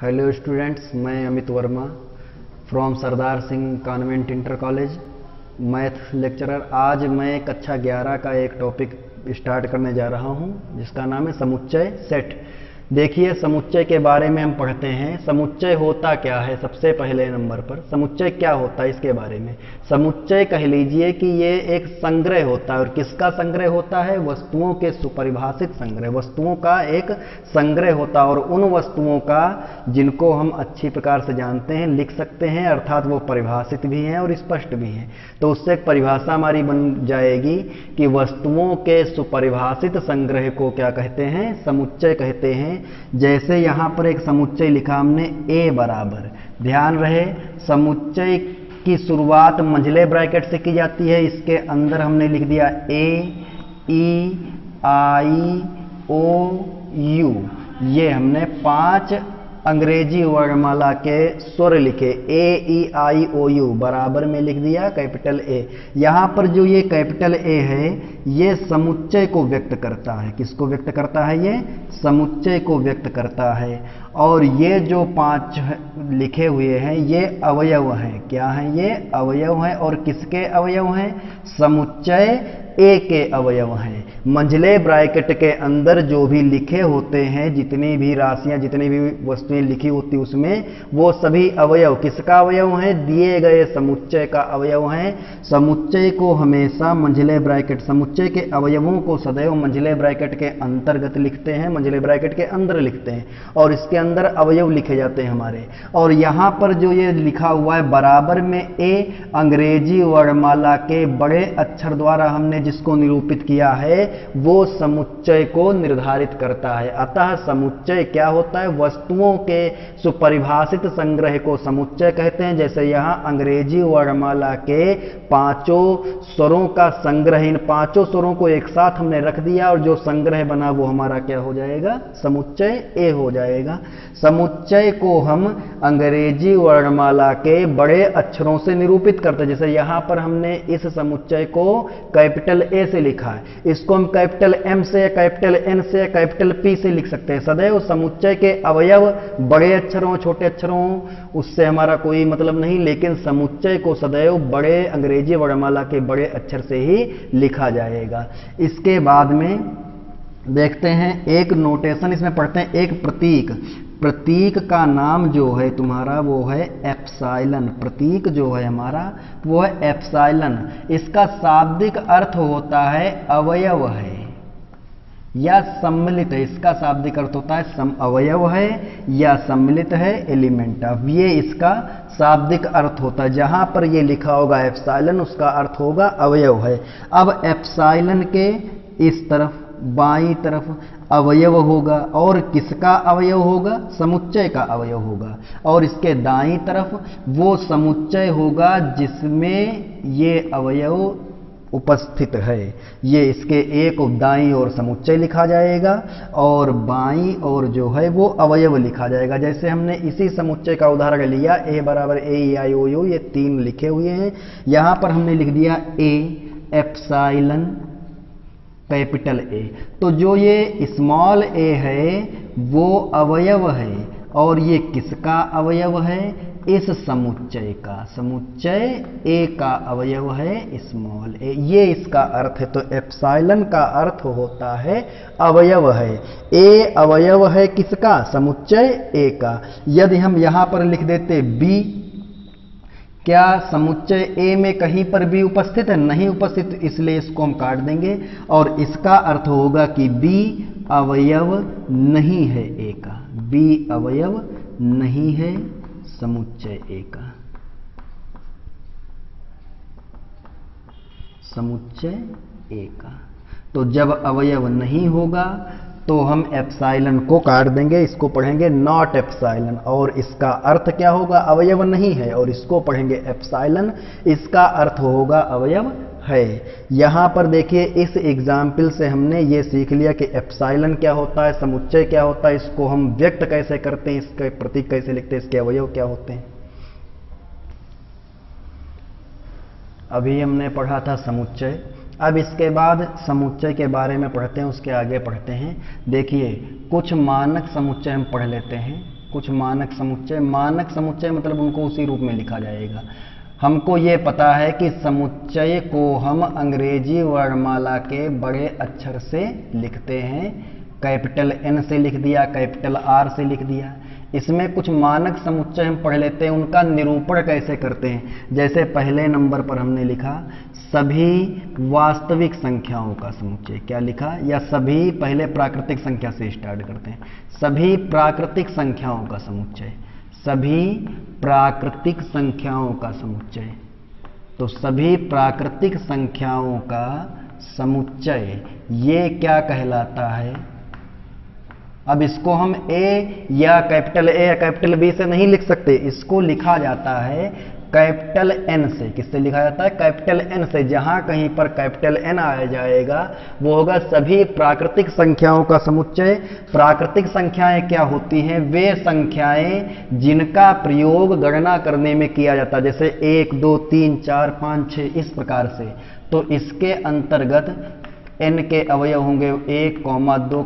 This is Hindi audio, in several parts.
हेलो स्टूडेंट्स, मैं Amit Verma from Sardar Singh convent inter college, math lecturer. आज मैं कक्षा 11 का एक टॉपिक स्टार्ट करने जा रहा हूं जिसका नाम है समुच्चय सेट। देखिए, समुच्चय के बारे में हम पढ़ते हैं। समुच्चय होता क्या है? सबसे पहले नंबर पर समुच्चय क्या होता है इसके बारे में। समुच्चय कह लीजिए कि ये एक संग्रह होता है। और किसका संग्रह होता है? वस्तुओं के सुपरिभाषित संग्रह। वस्तुओं का एक संग्रह होता है और उन वस्तुओं का जिनको हम अच्छी प्रकार से जानते हैं, लिख सकते हैं, अर्थात वो परिभाषित भी हैं और स्पष्ट भी हैं। तो उससे एक परिभाषा हमारी बन जाएगी कि वस्तुओं के सुपरिभाषित संग्रह को क्या कहते हैं? समुच्चय कहते हैं। जैसे यहां पर एक समुच्चय लिखा हमने ए बराबर। ध्यान रहे, समुच्चय की शुरुआत मंझले ब्रैकेट से की जाती है। इसके अंदर हमने लिख दिया ए, ई, आई, ओ, यू। ये हमने 5 अंग्रेजी वर्णमाला के स्वर लिखे, ए, ई, आई, ओ, यू बराबर में लिख दिया कैपिटल ए। यहां पर जो ये कैपिटल ए है, ये समुच्चय को व्यक्त करता है। किसको व्यक्त करता है? ये समुच्चय को व्यक्त करता है। और ये जो 5 लिखे हुए हैं ये अवयव हैं। क्या हैं? ये अवयव हैं। और किसके अवयव हैं? समुच्चय ए के अवयव हैं। मंझले ब्रैकेट के अंदर जो भी लिखे होते हैं, जितनी भी राशियां, जितनी भी वस्तुएं लिखी होती उसमें, वो सभी अवयव किसका अवयव हैं? दिए गए समुच्चय का अवयव हैं। समुच्चय को हमेशा मंझले ब्रैकेट, समुच्चय के अवयवों को सदैव मंझले ब्रैकेट के अंतर्गत लिखते हैं, मंझले ब्रैकेट के अंदर लिखते हैं और इसके अंदर अवयव लिखे जाते हैं हमारे। और यहां पर जो ये लिखा हुआ है बराबर में ए, अंग्रेजी वर्णमाला के बड़े अक्षर द्वारा हमने जिसको निरूपित किया है वो समुच्चय को निर्धारित करता है। अतः समुच्चय क्या होता है? वस्तुओं के सुपरिभाषित संग्रह को समुच्चय कहते हैं। जैसे यहां अंग्रेजी वर्णमाला के 5 स्वरों का संग्रह, इन 5 स्वरों को एक साथ हमने रख दिया और जो संग्रह बना वो हमारा क्या हो जाएगा? समुच्चय ए हो जाएगा। समुच्चय को हम अंग्रेजी वर्णमाला के बड़े अक्षरों से निरूपित करते हैं। जैसे यहां पर हमने इस समुच्चय को कैपिटल ए से लिखा है, इसको हम कैपिटल एम से, कैपिटल एन से, कैपिटल पी से लिख सकते हैं। सदैव समुच्चय के अवयव बड़े अक्षरों छोटे अक्षरों उससे हमारा कोई मतलब नहीं, लेकिन समुच्चय को सदैव बड़े अंग्रेजी वर्णमाला के बड़े अक्षर से ही लिखा जाएगा। इसके बाद में देखते हैं एक नोटेशन, इसमें पढ़ते हैं एक प्रतीक। प्रतीक का नाम जो है तुम्हारा वो है एप्सिलॉन। प्रतीक जो है हमारा वो है एप्सिलॉन। इसका शाब्दिक अर्थ होता है अवयव है या सम्मिलित है। इसका शाब्दिक अर्थ होता है अवयव है या सम्मिलित है, एलिमेंट ऑफ। ये इसका शाब्दिक अर्थ होता है। जहां पर ये लिखा होगा एप्सिलॉन, उसका अर्थ होगा अवयव है। अब एप्सिलॉन के इस तरफ बाईं तरफ अवयव होगा और किसका अवयव होगा? समुच्चय का अवयव होगा। और इसके दाईं तरफ वो समुच्चय होगा जिसमें ये अवयव उपस्थित है। ये इसके एक दाईं ओर समुच्चय लिखा जाएगा और बाईं ओर जो है वो अवयव लिखा जाएगा। जैसे हमने इसी समुच्चय का उदाहरण लिया, ए बराबर ए, ई, आई, ओ, यू, ये 3 लिखे हुए हैं। यहां पर हमने लिख दिया ए एप्सिलॉन कैपिटल ए। तो जो ये स्मॉल ए है वो अवयव है और ये किसका अवयव है? इस समुच्चय का। समुच्चय ए का अवयव है स्मॉल ए। ये इसका अर्थ है। तो एप्सिलॉन का अर्थ होता है अवयव है। ए अवयव है किसका? समुच्चय ए का। यदि हम यहां पर लिख देते बी, क्या समुच्चय ए में कहीं पर भी उपस्थित है? नहीं उपस्थित, इसलिए इसको हम काट देंगे और इसका अर्थ होगा कि बी अवयव नहीं है ए का। बी अवयव नहीं है समुच्चय ए का। समुच्चय ए का। तो जब अवयव नहीं होगा तो हम एप्सिलॉन को काट देंगे, इसको पढ़ेंगे नॉट एप्सिलॉन। और इसका अर्थ क्या होगा? अवयव नहीं है। और इसको पढ़ेंगे एप्सिलॉन, इसका अर्थ होगा अवयव है। यहां पर देखिए इस एग्जाम्पल से हमने ये सीख लिया कि एप्सिलॉन क्या होता है, समुच्चय क्या होता है, इसको हम व्यक्त कैसे करते हैं, इसके प्रतीक कैसे लिखते हैं, इसके अवयव क्या होते हैं। अभी हमने पढ़ा था समुच्चय। अब इसके बाद समुच्चय के बारे में पढ़ते हैं, उसके आगे पढ़ते हैं। देखिए कुछ मानक समुच्चय हम पढ़ लेते हैं। कुछ मानक समुच्चय, मानक समुच्चय मतलब उनको उसी रूप में लिखा जाएगा। हमको ये पता है कि समुच्चय को हम अंग्रेजी वर्णमाला के बड़े अक्षर से लिखते हैं, कैपिटल N से लिख दिया, कैपिटल R से लिख दिया। इसमें कुछ मानक समुच्चय हम पढ़ लेते हैं, उनका निरूपण कैसे करते हैं। जैसे पहले नंबर पर हमने लिखा सभी वास्तविक संख्याओं का समुच्चय, क्या लिखा, या सभी, पहले प्राकृतिक संख्या से स्टार्ट करते हैं, सभी प्राकृतिक संख्याओं का समुच्चय, सभी प्राकृतिक संख्याओं का समुच्चय। तो सभी प्राकृतिक संख्याओं का समुच्चय ये क्या कहलाता है। अब इसको हम A या कैपिटल A या कैपिटल B से नहीं लिख सकते, इसको लिखा जाता है कैपिटल N से। किससे लिखा जाता है, कैपिटल N से। जहां कहीं पर कैपिटल N आ जाएगा वो होगा सभी प्राकृतिक संख्याओं का समुच्चय। प्राकृतिक संख्याएं क्या होती हैं, वे संख्याएं जिनका प्रयोग गणना करने में किया जाता है, जैसे 1 2 3 4 5 6 इस प्रकार से। तो इसके अंतर्गत n के अवयव होंगे 1, 2,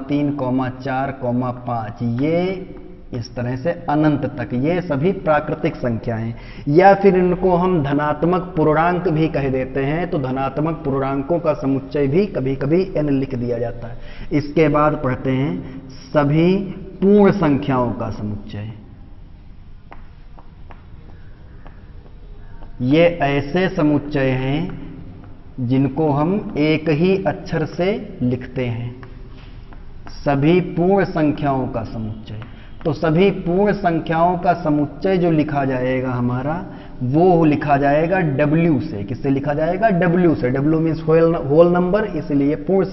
3, 4, 5, ये इस तरह से अनंत तक, ये सभी प्राकृतिक संख्याएं। या फिर इनको हम धनात्मक पूर्णांक भी कह देते हैं, तो धनात्मक पूर्णांकों का समुच्चय भी कभी कभी n लिख दिया जाता है। इसके बाद पढ़ते हैं सभी पूर्ण संख्याओं का समुच्चय। ये ऐसे समुच्चय हैं जिनको हम एक ही अक्षर से लिखते हैं, सभी पूर्ण संख्याओं का समुच्चय। तो सभी पूर्ण संख्याओं का समुच्चय जो लिखा जाएगा हमारा, वो लिखा जाएगा W से। किससे लिखा जाएगा, W से। W मीन्स होल नंबर, इसलिए पूर्ण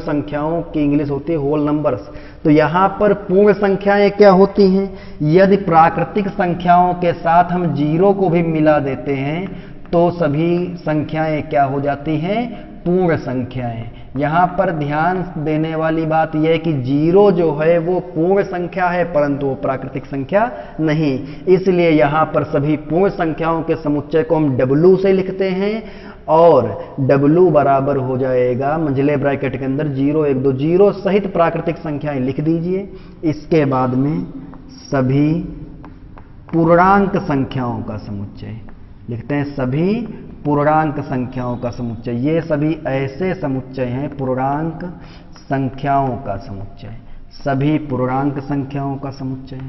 संख्याओं की इंग्लिश होती है होल नंबर्स। तो यहाँ पर पूर्ण संख्याएं क्या होती हैं, यदि प्राकृतिक संख्याओं के साथ हम 0 को भी मिला देते हैं तो सभी संख्याएं क्या हो जाती हैं, पूर्ण संख्याएं। यहां पर ध्यान देने वाली बात यह है कि 0 जो है वो पूर्ण संख्या है, परंतु वो प्राकृतिक संख्या नहीं। इसलिए यहां पर सभी पूर्ण संख्याओं के समुच्चय को हम W से लिखते हैं, और W बराबर हो जाएगा मंझले ब्रैकेट के अंदर 0 1 2 0 सहित प्राकृतिक संख्याएं लिख दीजिए। इसके बाद में सभी पूर्णांक संख्याओं का समुच्चय लिखते हैं, सभी पूर्णांक संख्याओं का समुच्चय। ये सभी ऐसे समुच्चय हैं, पूर्णांक संख्याओं का समुच्चय, सभी पूर्णांक संख्याओं का समुच्चय।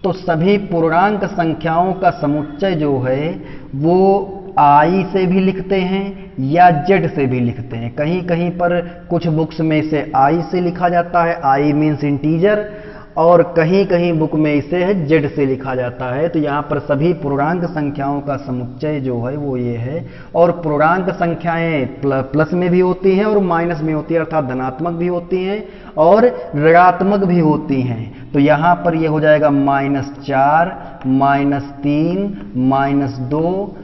तो सभी पूर्णांक संख्याओं का समुच्चय जो है वो I से भी लिखते हैं या Z से भी लिखते हैं। कहीं कहीं पर कुछ बुक्स में इसे I से लिखा जाता है, I मीन्स इंटीजर, और कहीं कहीं बुक में इसे Z से लिखा जाता है। तो यहाँ पर सभी पूर्णांक संख्याओं का समुच्चय जो है वो ये है। और पूर्णांक संख्याएं प्लस में भी होती हैं और माइनस में होती है, अर्थात धनात्मक भी होती हैं और ऋणात्मक भी होती हैं। तो यहाँ पर ये हो जाएगा -4, -3, -2,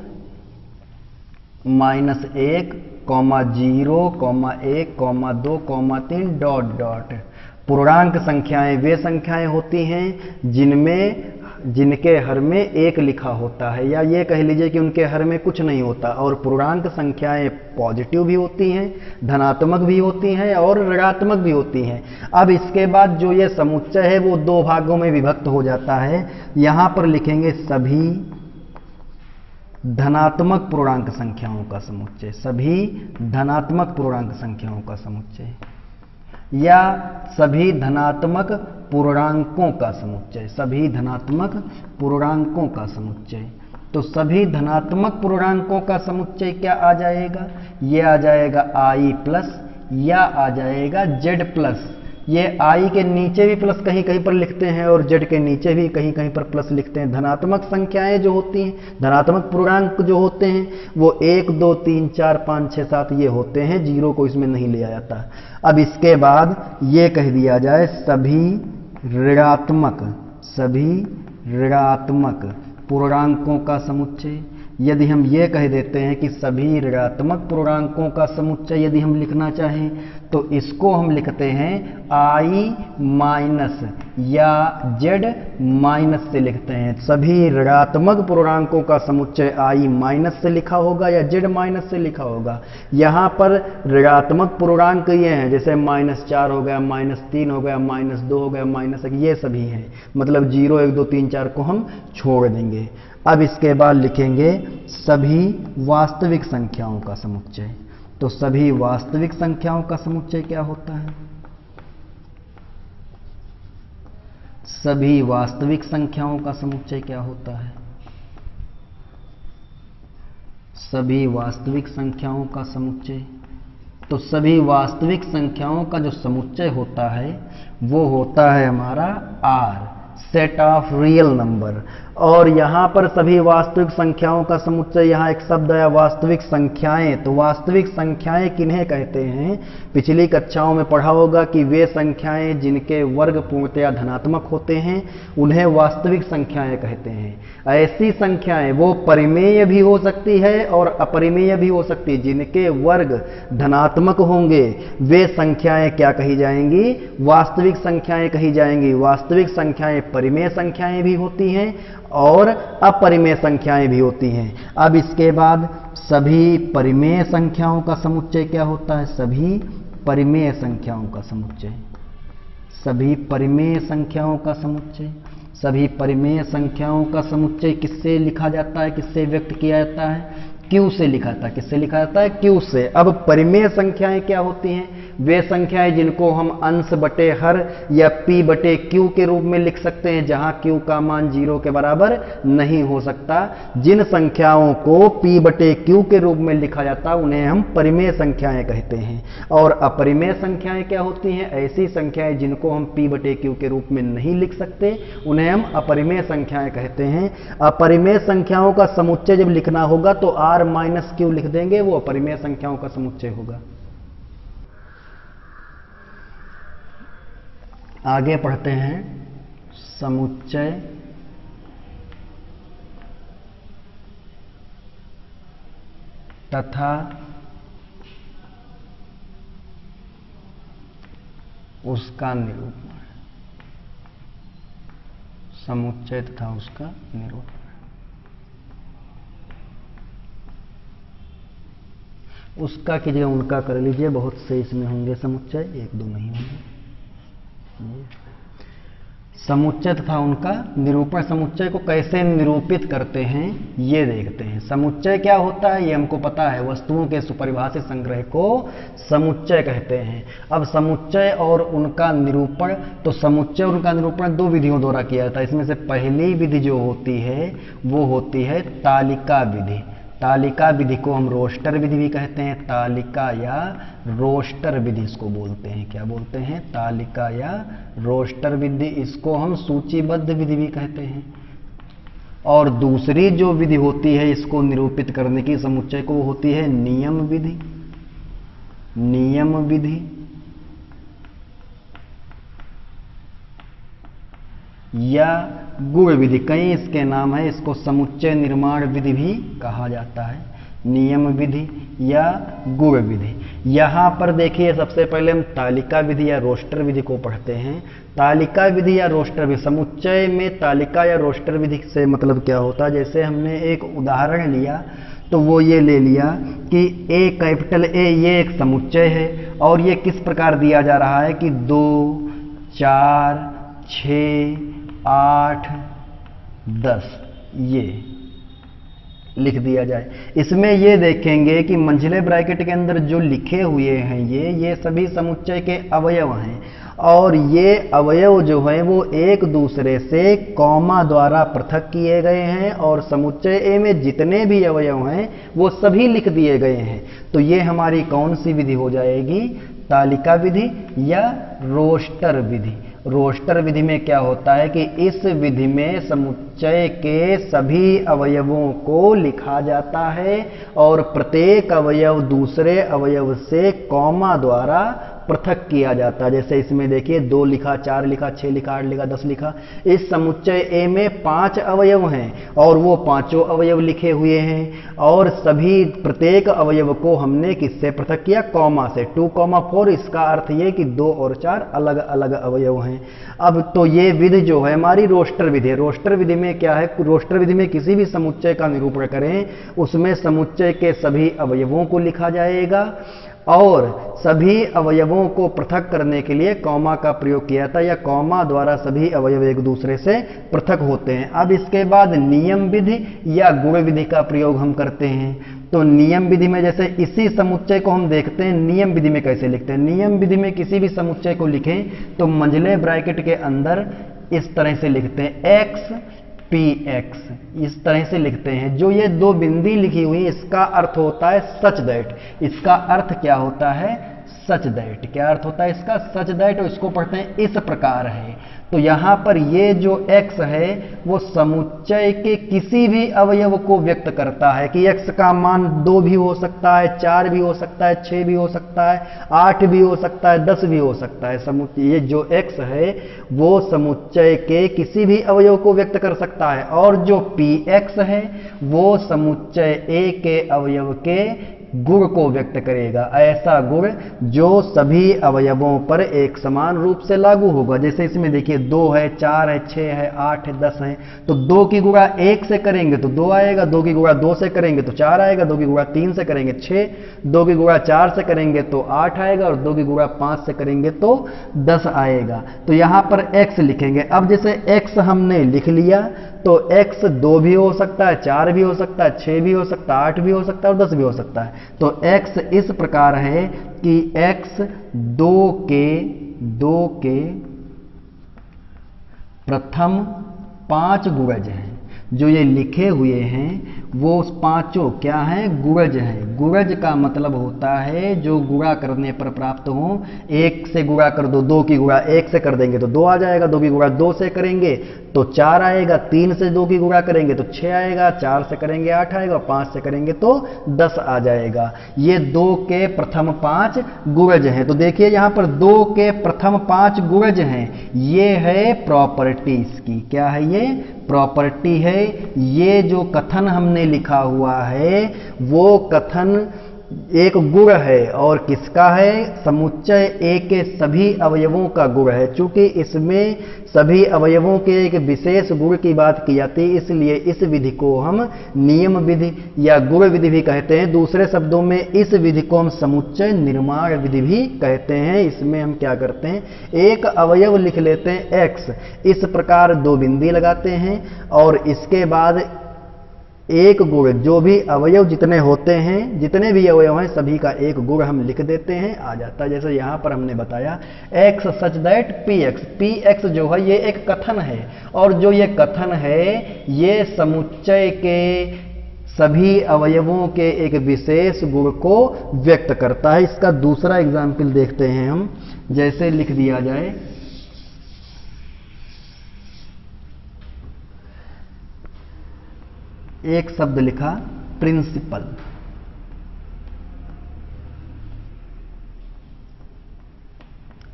-1, -0, 1, 2, 3 डॉट डॉट। पूर्णांक संख्याएं वे संख्याएं होती हैं जिनके हर में 1 लिखा होता है, या ये कह लीजिए कि उनके हर में कुछ नहीं होता। और पूर्णांक संख्याएं पॉजिटिव भी होती हैं, धनात्मक भी होती हैं और ऋणात्मक भी होती हैं। अब इसके बाद जो ये समुच्चय है वो 2 भागों में विभक्त हो जाता है। यहाँ पर लिखेंगे सभी धनात्मक पूर्णांक संख्याओं का समुच्चय, सभी धनात्मक पूर्णांक संख्याओं का समुच्चय, या सभी धनात्मक पूर्णांकों का समुच्चय, सभी धनात्मक पूर्णांकों का समुच्चय। तो सभी धनात्मक पूर्णांकों का समुच्चय क्या आ जाएगा, ये आ जाएगा I प्लस या आ जाएगा Z प्लस। ये I के नीचे भी प्लस कहीं कहीं पर लिखते हैं और Z के नीचे भी कहीं कहीं पर प्लस लिखते हैं। धनात्मक संख्याएं जो होती हैं, धनात्मक पूर्णांक जो होते हैं वो 1 2 3 4 5 6 7 ये होते हैं, 0 को इसमें नहीं लिया जाता। अब इसके बाद ये कह दिया जाए सभी ऋणात्मक पूर्णांकों का समुच्चय। यदि हम ये कह देते हैं कि सभी ऋणात्मक पूर्णांकों का समुच्चय यदि हम लिखना चाहें तो इसको हम लिखते हैं I या z माइनस से लिखते हैं। सभी ऋणात्मक पूर्णांकों का समुच्चय i माइनस से लिखा होगा या z माइनस से लिखा होगा। यहाँ पर ऋणात्मक पूर्णांक ये हैं, जैसे -4 हो गया, -3 हो गया, -2 हो गया, -1, ये सभी हैं। मतलब 0 1 2 3 4 को हम छोड़ देंगे। अब इसके बाद लिखेंगे सभी वास्तविक संख्याओं का समुच्चय। तो सभी वास्तविक संख्याओं का समुच्चय क्या होता है? सभी वास्तविक संख्याओं का समुच्चय क्या होता है? सभी वास्तविक संख्याओं का समुच्चय, तो सभी वास्तविक संख्याओं का जो समुच्चय होता है वो होता है हमारा R, set of real number. और यहाँ पर सभी वास्तविक संख्याओं का समुच्चय, यहाँ एक शब्द आया वास्तविक संख्याएं। तो वास्तविक संख्याएं किन्हें कहते हैं? पिछली कक्षाओं में पढ़ा होगा कि वे संख्याएं जिनके वर्ग पूर्णतया धनात्मक होते हैं उन्हें वास्तविक संख्याएं कहते हैं। ऐसी संख्याएं वो परिमेय भी हो सकती है और अपरिमेय भी हो सकती है। जिनके वर्ग धनात्मक होंगे वे संख्याएं क्या कही जाएंगी? वास्तविक संख्याएं कही जाएंगी। वास्तविक संख्याएं परिमेय संख्याएं भी होती हैं और अपरिमेय संख्याएं भी होती हैं। अब इसके बाद सभी परिमेय संख्याओं का समुच्चय क्या होता है? सभी परिमेय संख्याओं का समुच्चय। सभी परिमेय संख्याओं का समुच्चय। सभी परिमेय संख्याओं का समुच्चय किससे लिखा जाता है? किससे व्यक्त किया जाता है? Q से लिखा जाता है। किससे लिखा जाता है? Q से। अब परिमेय संख्याएं क्या होती हैं? वे संख्याएं जिनको हम अंश बटे हर या P बटे Q के रूप में लिख सकते हैं, जहां Q का मान 0 के बराबर नहीं हो सकता। जिन संख्याओं को P बटे Q के रूप में लिखा जाता है उन्हें हम परिमेय संख्याएं कहते हैं। और अपरिमेय संख्याएं क्या होती हैं? ऐसी संख्याएं जिनको हम P बटे Q के रूप में नहीं लिख सकते उन्हें हम अपरिमेय संख्याएं कहते हैं। अपरिमेय संख्याओं का समुच्चय जब लिखना होगा तो R माइनस Q लिख देंगे, वो अपरिमेय संख्याओं का समुच्चय होगा। आगे पढ़ते हैं समुच्चय तथा उसका निरूपण। समुच्चय तथा उसका निरूपण। उसका की जगह उनका कर लीजिए, बहुत से इसमें होंगे समुच्चय, 1 2 नहीं होंगे। समुच्चय तथा उनका निरूपण। समुच्चय को कैसे निरूपित करते हैं ये देखते हैं। समुच्चय क्या होता है ये हमको पता है, वस्तुओं के सुपरिभाषित संग्रह को समुच्चय कहते हैं। अब समुच्चय और उनका निरूपण, तो समुच्चय और उनका निरूपण 2 विधियों द्वारा किया जाता है। इसमें से पहली विधि जो होती है वो होती है तालिका विधि। तालिका विधि को हम रोस्टर विधि भी कहते हैं। तालिका या रोस्टर विधि इसको बोलते हैं। क्या बोलते हैं? तालिका या रोस्टर विधि। इसको हम सूचीबद्ध विधि भी कहते हैं। और दूसरी जो विधि होती है इसको निरूपित करने की समुच्चय को, वो होती है नियम विधि। नियम विधि या गुण विधि, कई इसके नाम है। इसको समुच्चय निर्माण विधि भी कहा जाता है। नियम विधि या गुण विधि। यहाँ पर देखिए सबसे पहले हम तालिका विधि या रोस्टर विधि को पढ़ते हैं। तालिका विधि या रोस्टर विधि, समुच्चय में तालिका या रोस्टर विधि से मतलब क्या होता है? जैसे हमने एक उदाहरण लिया तो वो ये ले लिया कि A कैपिटल A ये एक समुच्चय है और ये किस प्रकार दिया जा रहा है कि 2 4 6 8 10 ये लिख दिया जाए। इसमें ये देखेंगे कि मंझले ब्रैकेट के अंदर जो लिखे हुए हैं ये सभी समुच्चय के अवयव हैं और ये अवयव जो है वो एक दूसरे से कॉमा द्वारा पृथक किए गए हैं और समुच्चय ए में जितने भी अवयव हैं वो सभी लिख दिए गए हैं। तो ये हमारी कौन सी विधि हो जाएगी? तालिका विधि या रोस्टर विधि। रोस्टर विधि में क्या होता है कि इस विधि में समुच्चय के सभी अवयवों को लिखा जाता है और प्रत्येक अवयव दूसरे अवयव से कॉमा द्वारा पृथक किया जाता है। जैसे इसमें देखिए 2 लिखा, 4 लिखा, 6 लिखा, 8 लिखा, 10 लिखा। इस समुच्चय ए में 5 अवयव हैं और वो पांचों अवयव लिखे हुए हैं और सभी प्रत्येक अवयव को हमने किससे पृथक किया? कॉमा से। 2,4 इसका अर्थ ये कि 2 और 4 अलग अलग अवयव हैं। अब तो ये विधि जो है हमारी रोस्टर विधि है। रोस्टर विधि में क्या है? रोस्टर विधि में किसी भी समुच्चय का निरूपण करें उसमें समुच्चय के सभी अवयवों को लिखा जाएगा और सभी अवयवों को पृथक करने के लिए कॉमा का प्रयोग किया था या कॉमा द्वारा सभी अवयव एक दूसरे से पृथक होते हैं। अब इसके बाद नियम विधि या गुण विधि का प्रयोग हम करते हैं। तो नियम विधि में जैसे इसी समुच्चय को हम देखते हैं नियम विधि में कैसे लिखते हैं। नियम विधि में किसी भी समुच्चय को लिखें तो मंझले ब्रैकेट के अंदर इस तरह से लिखते हैं x px, इस तरह से लिखते हैं। जो ये 2 बिंदी लिखी हुई इसका अर्थ होता है सच दैट। इसका अर्थ क्या होता है? Such that. क्या अर्थ होता है इसका? Such that. और इसको पढ़ते हैं इस प्रकार है। तो यहां पर ये जो x है वो समुच्चय के किसी भी अवयव को व्यक्त करता है कि x का मान 2 भी हो सकता है, 4 भी हो सकता है, 6 भी हो सकता है, 8 भी हो सकता है, 10 भी हो सकता है। समुच्चय ये जो x है वो समुच्चय के किसी भी अवयव को व्यक्त कर सकता है और जो px है वो समुच्चय a के अवयव के गुण को व्यक्त करेगा। ऐसा गुण जो सभी अवयवों पर एक समान रूप से लागू होगा। जैसे इसमें देखिए 2 है, 4 है, 6 है, 8 है, 10 है। तो 2 की गुणा 1 से करेंगे तो 2 आएगा, 2 की गुणा 2 से करेंगे तो 4 आएगा, 2 की गुणा 3 से करेंगे 6, 2 की गुणा 4 से करेंगे तो 8 आएगा और 2 की गुणा 5 से करेंगे तो 10 आएगा। तो यहां पर x लिखेंगे। अब जैसे x हमने लिख लिया तो x 2 भी हो सकता है, 4 भी हो सकता है, 6 भी हो सकता है, 8 भी हो सकता है और 10 भी हो सकता है। तो x इस प्रकार है कि x 2 के प्रथम 5 गुणज हैं। जो ये लिखे हुए हैं वो उस पांचों क्या हैं? गुणज हैं। गुणज का मतलब होता है जो गुणा करने पर प्राप्त हो। 1 से गुणा कर दो, 2 की गुणा 1 से कर देंगे तो 2 आ जाएगा, 2 की गुणा 2 से करेंगे तो 4 आएगा, 3 से 2 की गुणा करेंगे तो 6 आएगा, 4 से करेंगे 8 आएगा, 5 से करेंगे तो 10 आ जाएगा। ये 2 के प्रथम 5 गुणज हैं। तो देखिए यहां पर 2 के प्रथम 5 गुणज हैं। ये है प्रॉपर्टी इसकी। क्या है ये? प्रॉपर्टी है। ये जो कथन हमने लिखा हुआ है वो कथन एक गुण है और किसका है? समुच्चय ए के सभी अवयवों का गुण है। चूंकि इसमें सभी अवयवों के एक विशेष गुण की बात की जाती है इसलिए इस विधि को हम नियम विधि या गुण विधि भी कहते हैं। दूसरे शब्दों में इस विधि को हम समुच्चय निर्माण विधि भी कहते हैं। इसमें हम क्या करते हैं? एक अवयव लिख लेते हैं x, इस प्रकार 2 बिंदी लगाते हैं और इसके बाद एक गुण, जो भी अवयव जितने होते हैं, जितने भी अवयव हैं सभी का एक गुण हम लिख देते हैं, आ जाता है। जैसे यहां पर हमने बताया x सच दैट px जो है ये एक कथन है और जो ये कथन है ये समुच्चय के सभी अवयवों के एक विशेष गुण को व्यक्त करता है। इसका दूसरा एग्जाम्पल देखते हैं हम। जैसे लिख दिया जाए एक शब्द लिखा प्रिंसिपल।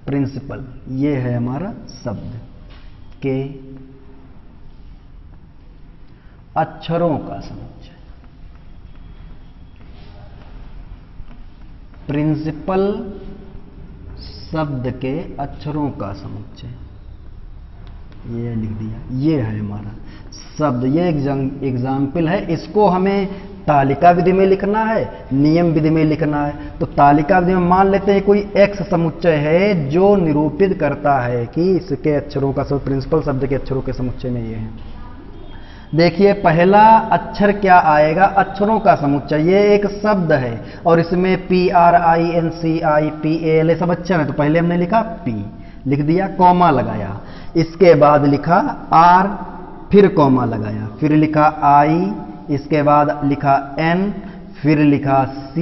प्रिंसिपल ये है हमारा शब्द के अक्षरों का समुच्चय। प्रिंसिपल शब्द के अक्षरों का समुच्चय, ये लिख दिया। ये है हमारा शब्द। ये एग्जाम्पल है। इसको हमें तालिका विधि में लिखना है, नियम विधि में लिखना है। तो तालिका विधि में मान लेते हैं कोई x समुच्चय है जो निरूपित करता है कि इसके अक्षरों का प्रिंसिपल शब्द के अक्षरों के समुच्चय में ये है। देखिए पहला अक्षर क्या आएगा? अक्षरों का समुच्चय। ये एक शब्द है और इसमें PRINCIPAL सब अक्षर है। तो पहले हमने लिखा P, लिख दिया, कॉमा लगाया। इसके बाद लिखा R, फिर कॉमा लगाया, फिर लिखा I, इसके बाद लिखा N, फिर लिखा C,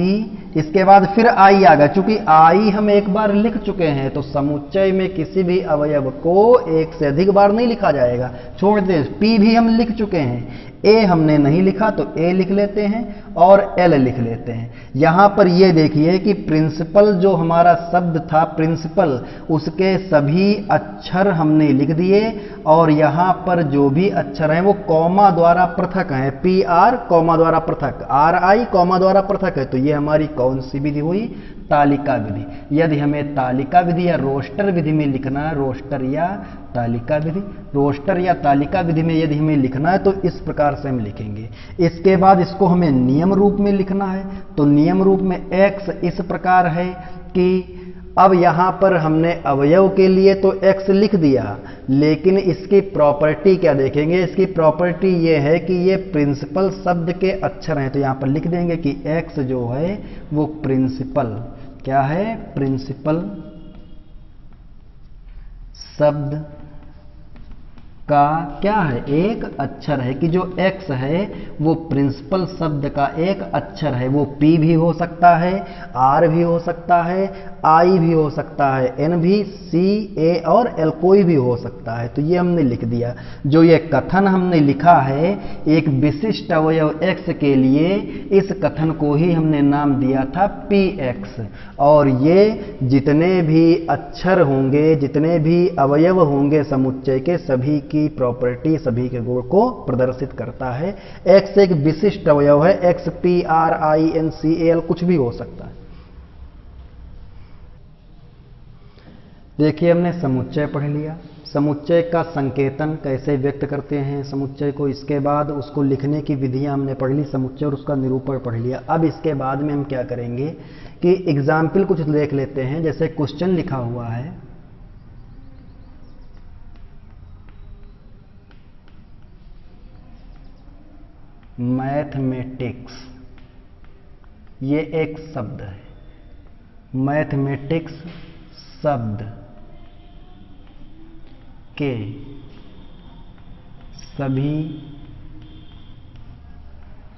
इसके बाद फिर आई आ गया, चूंकि आई हम एक बार लिख चुके हैं तो समुच्चय में किसी भी अवयव को एक से अधिक बार नहीं लिखा जाएगा। छोड़ दे, पी भी हम लिख चुके हैं, ए हमने नहीं लिखा तो ए लिख लेते हैं और एल लिख लेते हैं। यहां पर ये देखिए कि प्रिंसिपल जो हमारा शब्द था प्रिंसिपल, उसके सभी अक्षर हमने लिख दिए और यहां पर जो भी अक्षर हैं वो कॉमा द्वारा पृथक हैं। पी आर कॉमा द्वारा पृथक, आर आई कॉमा द्वारा पृथक है। तो ये हमारी कौन सी विधि हुई? तालिका विधि। यदि हमें तालिका विधि या रोस्टर विधि में लिखना है, रोस्टर या तालिका विधि, रोस्टर या तालिका विधि में यदि हमें लिखना है तो इस प्रकार से हम लिखेंगे। इसके बाद इसको हमें नियम रूप में लिखना है, तो नियम रूप में x इस प्रकार है कि अब यहां पर हमने अवयव के लिए तो x लिख दिया, लेकिन इसकी प्रॉपर्टी क्या देखेंगे? इसकी प्रॉपर्टी ये है कि ये प्रिंसिपल शब्द के अक्षर हैं, तो यहां पर लिख देंगे कि x जो है वो प्रिंसिपल क्या है? प्रिंसिपल शब्द का क्या है? एक अक्षर है, कि जो x है वो प्रिंसिपल शब्द का एक अक्षर है। वो p भी हो सकता है, r भी हो सकता है, i भी हो सकता है, n भी, c, a और l कोई भी हो सकता है। तो ये हमने लिख दिया। जो ये कथन हमने लिखा है एक विशिष्ट अवयव x के लिए, इस कथन को ही हमने नाम दिया था px। और ये जितने भी अक्षर होंगे, जितने भी अवयव होंगे समुच्चय के, सभी की प्रॉपर्टी, सभी के गुण को प्रदर्शित करता है। x एक विशिष्ट अवयव है, x p r i n c a l कुछ भी हो सकता है। देखिए हमने समुच्चय पढ़ लिया, समुच्चय का संकेतन कैसे व्यक्त करते हैं समुच्चय को, इसके बाद उसको लिखने की विधियां हमने पढ़ ली, समुच्चय और उसका निरूपण पढ़ लिया। अब इसके बाद में हम क्या करेंगे कि एग्जाम्पल कुछ देख लेते हैं। जैसे क्वेश्चन लिखा हुआ है, मैथमेटिक्स, ये एक शब्द है। मैथमेटिक्स शब्द के सभी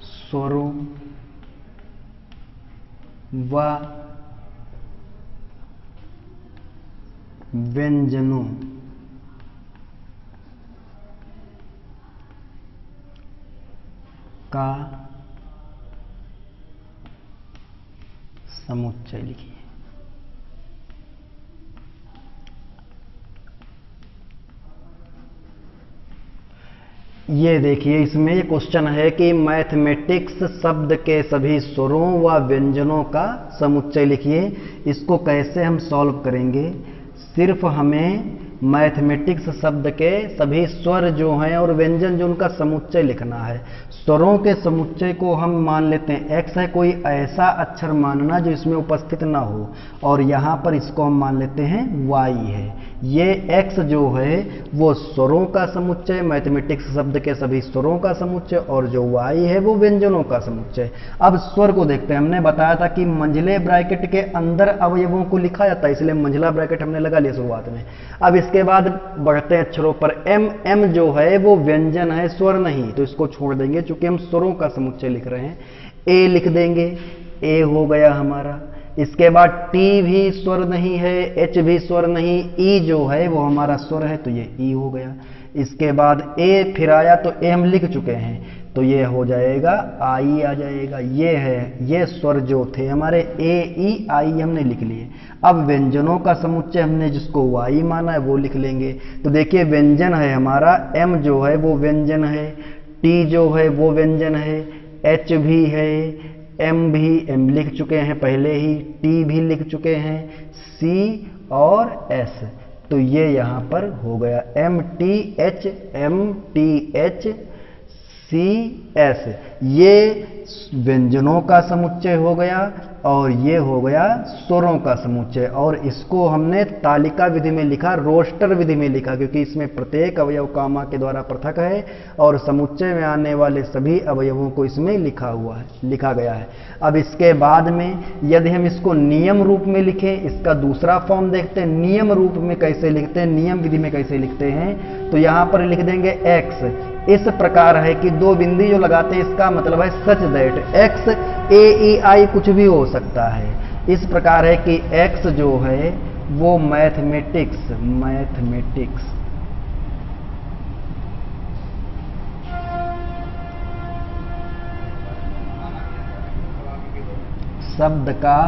स्वरों व व्यंजनों का समुच्चय लिखिए। ये देखिए इसमें ये क्वेश्चन है कि मैथमेटिक्स शब्द के सभी स्वरों व व्यंजनों का समुच्चय लिखिए। इसको कैसे हम सॉल्व करेंगे? सिर्फ हमें मैथमेटिक्स शब्द के सभी स्वर जो हैं और व्यंजन जो उनका समुच्चय लिखना है। स्वरों के समुच्चय को हम मान लेते हैं x है, कोई ऐसा अक्षर मानना जो इसमें उपस्थित ना हो, और यहाँ पर इसको हम मान लेते हैं y है। ये x जो है वो स्वरों का समुच्चय, मैथमेटिक्स शब्द के सभी स्वरों का समुच्चय, और जो y है वो व्यंजनों का समुच्चय। अब स्वर को देखते हैं। हमने बताया था कि मंझले ब्रैकेट के अंदर अवयवों को लिखा जाता है, इसलिए मंझला ब्रैकेट हमने लगा लिया शुरुआत में। अब इसके बाद बढ़ते हैं अक्षरों पर। m जो है वो व्यंजन है, स्वर नहीं, तो इसको छोड़ देंगे चूंकि हम स्वरों का समुच्चय लिख रहे हैं। a लिख देंगे, a हो गया हमारा। इसके बाद t भी स्वर नहीं है, h भी स्वर नहीं, e जो है वो हमारा स्वर है, तो ये e हो गया। इसके बाद a फिर आया तो a हम लिख चुके हैं, तो ये हो जाएगा आई आ जाएगा। ये है, ये स्वर जो थे हमारे ए ई आई हमने लिख लिए। अब व्यंजनों का समुच्चय हमने जिसको वाई माना है वो लिख लेंगे। तो देखिए व्यंजन है हमारा, एम जो है वो व्यंजन है, टी जो है वो व्यंजन है, एच भी है, एम भी, एम लिख चुके हैं पहले ही, टी भी लिख चुके हैं, सी और एस। तो ये यहाँ पर हो गया M T H, M T H, C S. ये व्यंजनों का समुच्चय हो गया और ये हो गया स्वरों का समुच्चय। और इसको हमने तालिका विधि में लिखा, रोस्टर विधि में लिखा, क्योंकि इसमें प्रत्येक अवयव कामा के द्वारा पृथक है और समुच्चय में आने वाले सभी अवयवों को इसमें लिखा गया है। अब इसके बाद में यदि हम इसको नियम रूप में लिखें, इसका दूसरा फॉर्म देखते हैं। नियम रूप में कैसे लिखते हैं, नियम विधि में कैसे लिखते हैं, तो यहां पर लिख देंगे x। इस प्रकार है कि दो बिंदी जो लगाते हैं, इसका मतलब है सच दैट x ए ई आई कुछ भी हो सकता है। इस प्रकार है कि x जो है वो मैथमेटिक्स शब्द का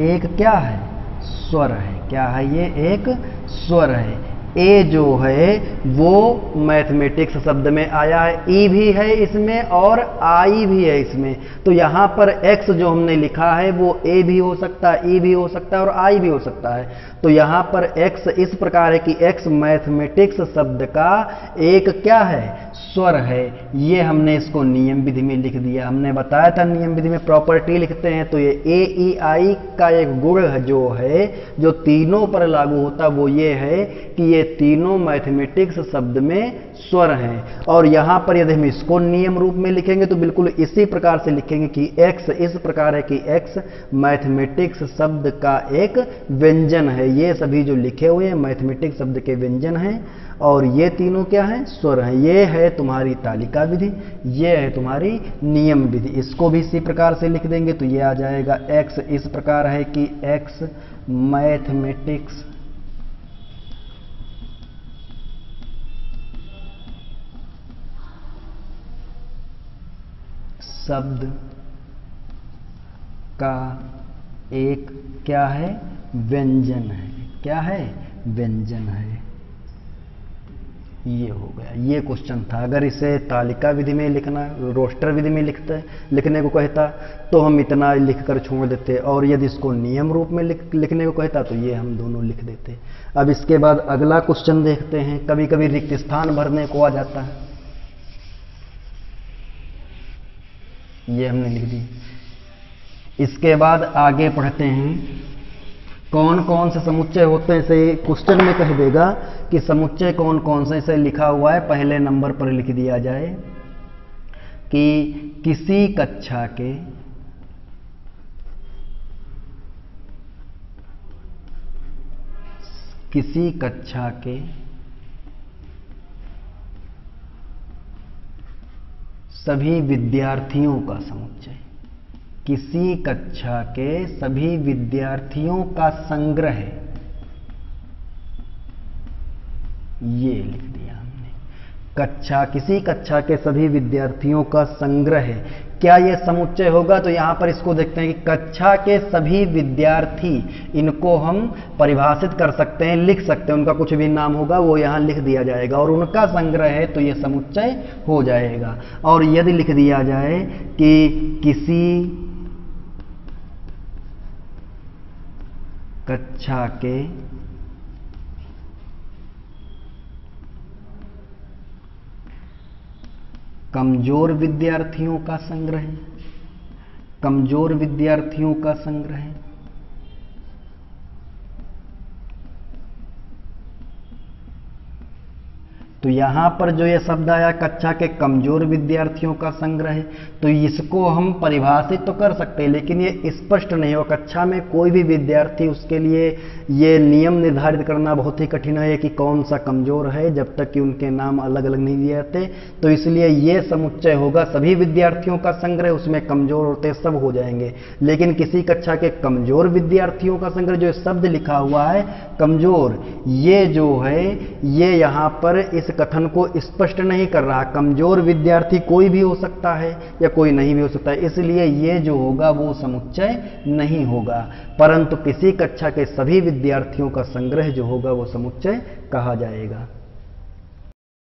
एक क्या है, स्वर है। क्या है ये, एक स्वर है। ए जो है वो मैथमेटिक्स शब्द में आया है, ई भी है इसमें और आई भी है इसमें। तो यहां पर एक्स जो हमने लिखा है वो ए भी हो सकता है, ई भी हो सकता है और आई भी हो सकता है। तो यहां पर एक्स इस प्रकार है कि एक्स मैथमेटिक्स शब्द का एक क्या है, स्वर है। ये हमने इसको नियम विधि में लिख दिया। हमने बताया था नियम विधि में प्रॉपर्टी लिखते हैं, तो ये ए ई आई का एक गुण जो है जो तीनों पर लागू होता वो ये है कि ये तीनों मैथमेटिक्स शब्द में स्वर हैं। और यहां पर यदि हम इसको नियम रूप में लिखेंगे तो बिल्कुल इसी प्रकार से लिखेंगे कि x इस प्रकार है कि x मैथमेटिक्स शब्द का एक व्यंजन है। ये सभी जो लिखे हुए हैं मैथमेटिक्स शब्द के व्यंजन हैं और ये तीनों क्या हैं, स्वर हैं। ये है तुम्हारी तालिका विधि, ये है तुम्हारी नियम विधि। इसको भी इसी प्रकार से लिख देंगे तो ये आ जाएगा x इस प्रकार है कि x मैथमेटिक्स शब्द का एक क्या है, व्यंजन है। क्या है, व्यंजन है। ये हो गया, ये क्वेश्चन था। अगर इसे तालिका विधि में लिखना, रोस्टर विधि में लिखने को कहता तो हम इतना लिखकर छोड़ देते, और यदि इसको नियम रूप में लिखने को कहता तो ये हम दोनों लिख देते। अब इसके बाद अगला क्वेश्चन देखते हैं। कभी कभी रिक्त स्थान भरने को आ जाता है, ये हमने लिख दी। इसके बाद आगे पढ़ते हैं कौन कौन से समुच्चय होते हैं। इसे क्वेश्चन में कह देगा कि समुच्चय कौन कौन से, इसे लिखा हुआ है, पहले नंबर पर लिख दिया जाए कि किसी कक्षा के सभी विद्यार्थियों का समुच्चय, किसी कक्षा के सभी विद्यार्थियों का संग्रह, ये लिख दिया हमने। किसी कक्षा के सभी विद्यार्थियों का संग्रह क्या ये समुच्चय होगा? तो यहां पर इसको देखते हैं कि कक्षा के सभी विद्यार्थी, इनको हम परिभाषित कर सकते हैं, लिख सकते हैं। उनका कुछ भी नाम होगा वो यहां लिख दिया जाएगा और उनका संग्रह है तो ये समुच्चय हो जाएगा। और यदि लिख दिया जाए कि किसी कक्षा के कमजोर विद्यार्थियों का संग्रह, कमजोर विद्यार्थियों का संग्रह, तो यहां पर जो ये शब्द आया कक्षा के कमजोर विद्यार्थियों का संग्रह, तो इसको हम परिभाषित तो कर सकते हैं लेकिन ये स्पष्ट नहीं हो। कक्षा में कोई भी विद्यार्थी, उसके लिए ये नियम निर्धारित करना बहुत ही कठिन है कि कौन सा कमजोर है जब तक कि उनके नाम अलग अलग नहीं दिए जाते। तो इसलिए ये समुच्चय होगा सभी विद्यार्थियों का संग्रह, उसमें कमजोर होते सब हो जाएंगे। लेकिन किसी कक्षा के कमजोर विद्यार्थियों का संग्रह, जो शब्द लिखा हुआ है कमजोर, ये जो है ये यहां पर इस कथन को स्पष्ट नहीं कर रहा। कमजोर विद्यार्थी कोई भी हो सकता है या कोई नहीं भी हो सकता है, इसलिए ये जो होगा वो समुच्चय नहीं होगा। परंतु किसी कक्षा के सभी विद्यार्थियों का संग्रह जो होगा वो समुच्चय कहा जाएगा।